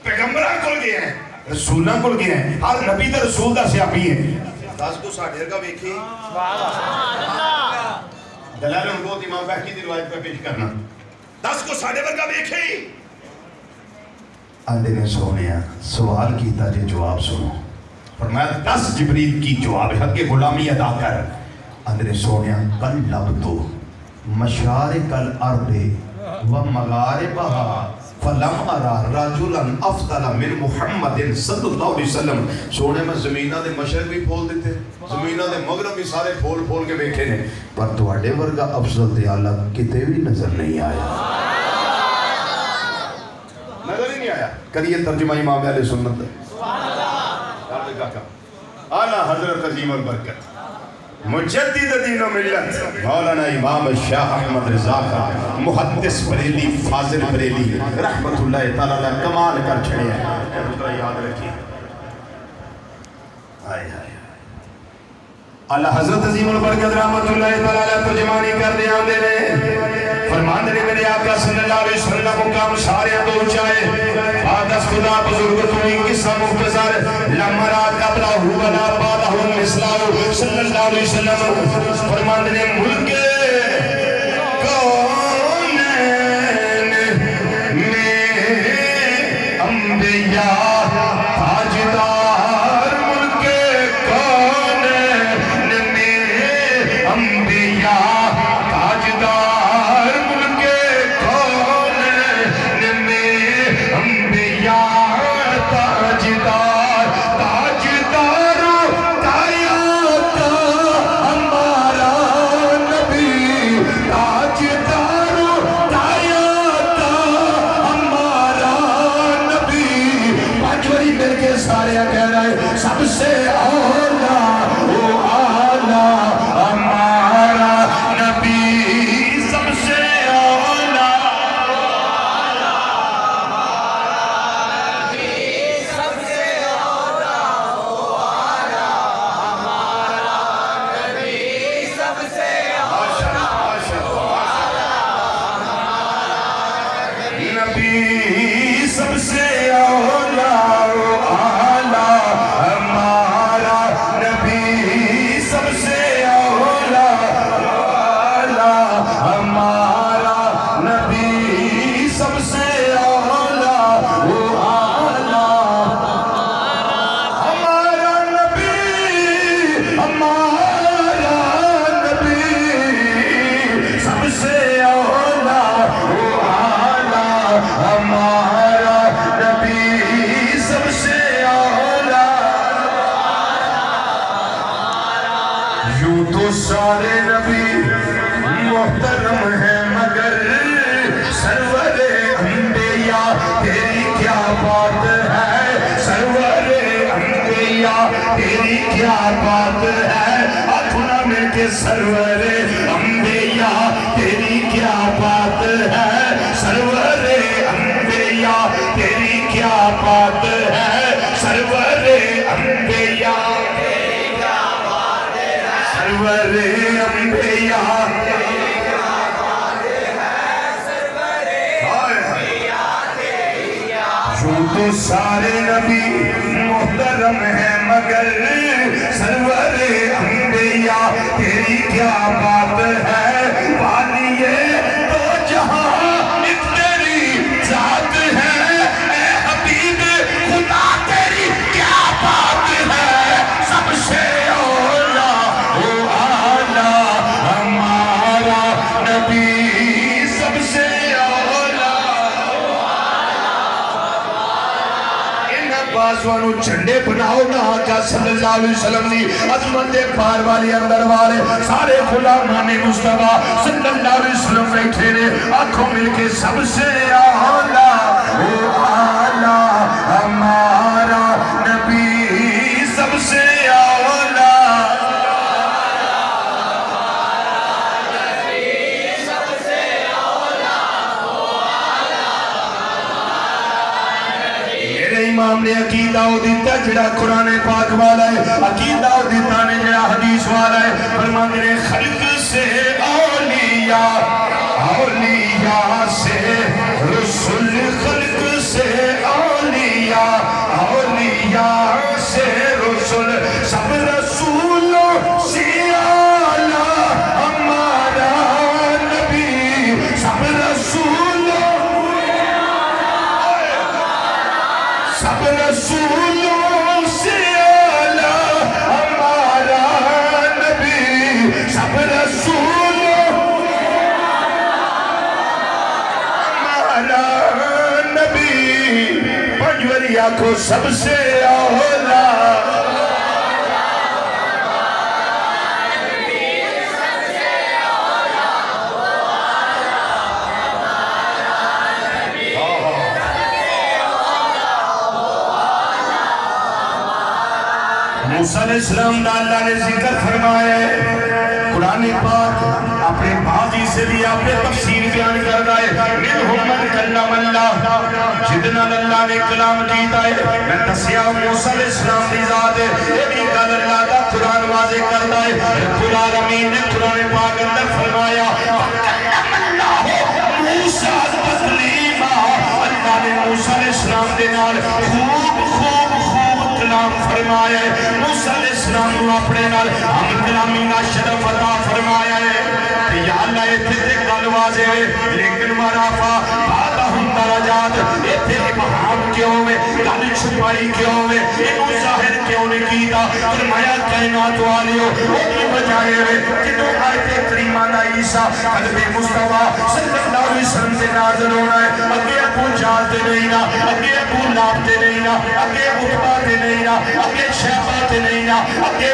پیغمبران کل گئے ہیں رسولان کل گئے ہیں ہر نبی دا رسول دا سیابی ہیں 10 کو ساڑھے کا ویکھی دلال ان کو امام بحقی دی روایت پر پیش کرنا 10 کو ساڑھے کا ویکھی آندے نے سونیا سوال کیتا جے جواب سنو فرمایا 10 جبریل کی جواب حق غلامی ادا کر آندے نے سونیا کل لبتو مشارق الارض و مغاربہا فلم ارا رجلا افضل من محمد صلی اللہ علیہ وسلم سونے میں زمینہ دے مشرق بھی پھول دیتے زمینہ دے مغرب بھی سارے پھول کے بیٹھے نے پر تو اڈے ورگا افضل تے اعلیٰ کتے بھی نظر نہیں آیا نظر ہی نہیں آیا کریے ترجمہ امام علیہ سنت اعلیٰ حضرت عظیم البرکت مجدد دین و ملت مولانا امام شاہ احمد رضا کا محدث بریلی فاضل بریلی رحمت اللہ تعالیٰ کمال کر چھڑے ہیں یاد رکھیں اللہ حضرت عظیم البرکت رحمت اللہ تعالیٰ ترجمانی کر دے آن دے رہے فرمان دے میرے آقا صلی اللہ علیہ وسلم مقام سارے دو چاہے آدھس خدا بزرگ توئی قصہ مختصر لمرات قبلہ ولا بعدہ مثلہ صلی اللہ علیہ وسلم فرمان دے ملک کونین میں انبیاء تاجدار ملک کونین میں انبیاء تاجدار ملک کونین میں انبیاء تاجدار تاجدار تایات ہمارا نبی تاجدار تایات ہمارا نبی پانچ باری مل کے سارے کہہ رہے سب سے اولا وہ آلہ ہمارا نبی سب سے اولا سب سے اولا وہ آلہ ہمارا نبی سب سے اولا نبی سب سے اولا وہ آلہ ہمارا نبی سب سے اولا ہمارا نبی سب سے اولا وہ آلہ ہمارا نبی ہمارا نبی سب سے اولا وہ آلہ ہمارا نبی سب سے اولا یوں تو سارے نبی محترم ہے مگر سرور انبیاء تیری کیا بات ہے سرور انبیاء تیری کیا بات ہے اپنا مل کے سرور انبیاء تیری کیا بات ہے سرور انبیاء تیری کیا بات ہے سرور انبیاء تیری کیا بات ہے سرور انبیاء تو سارے نبی محترم ہیں مگر سرور انبیاء تیری کیا بات ہے والیے تو جہاں ایک تیری ذات ہے اے حبیب خدا تیری کیا بات ہے سب سے اولا وہ آلہ ہمارا نبی سب سے بازوانو جھنڈے بناؤ نہ آقا صلی اللہ علیہ وسلم دی عظمت پار والی اندر والے سارے غلامان مصطفیٰ صلی اللہ علیہ وسلم بیٹھے نے آنکھوں مل کے سب سے اعلیٰ وہ اعلیٰ ہمارا نبی سب سے اعلیٰ امام نے عقیدہ دیتا جڑا قرآن پاک والا ہے عقیدہ دیتا نے جڑا حدیث والا ہے فرماتے ہیں خلق سے اولیاء اولیاء سے رسول خلق سے اولیاء سب رسولوں سے اعلیٰ ہمارا نبی، سب رسولوں ہمارا نبی، پنجوریا کو سب سے اولا موسیٰ علیہ السلام دا اللہ نے ذکر فرمایا ہے۔ قرآن پاک اپنے بازی سے بھی اپنے تفسیر بیان کر رہا ہے۔ منہم من کلم اللہ، جتنا اللہ نے کلام کیتا ہے، میں تسیہ موسیٰ علیہ السلام دی ذات ہے، یہ بھی کل اللہ دا قرآن واضح کرتا ہے۔ رب العالمین نے قرآن پاک اندر فرمایا کلم اللہ موسیٰ تکلیما، اللہ نے موسیٰ علیہ السلام دے نال خوب کلام فرمایا ہے۔ موسیٰ علیہ السلام کو اپنے نال ہم کلامی نا شرف عطا فرمایا ہے۔ یا اللہ ایتھے تے گل واضح ہے، لیکن ورافا بعدہم درجات، ایتھے ابہام کیوں میں گل چھپائی کیوں میں انہوں ظاہر کیوں نے کیتا، فرمایا کائنات والیوں اپنی بجائے ہوئے جنہوں آیت کریمہ نا عیسیٰ قلب مصطفیٰ صلی اللہ علیہ وسلم سے نازل ہونا ہے، اگے ابو جالتے نہیں نا، اگے ابو لابتے نہیں نا، اگے ابو باتے نہیں نا، اگے شہباتے نہیں نا، اگے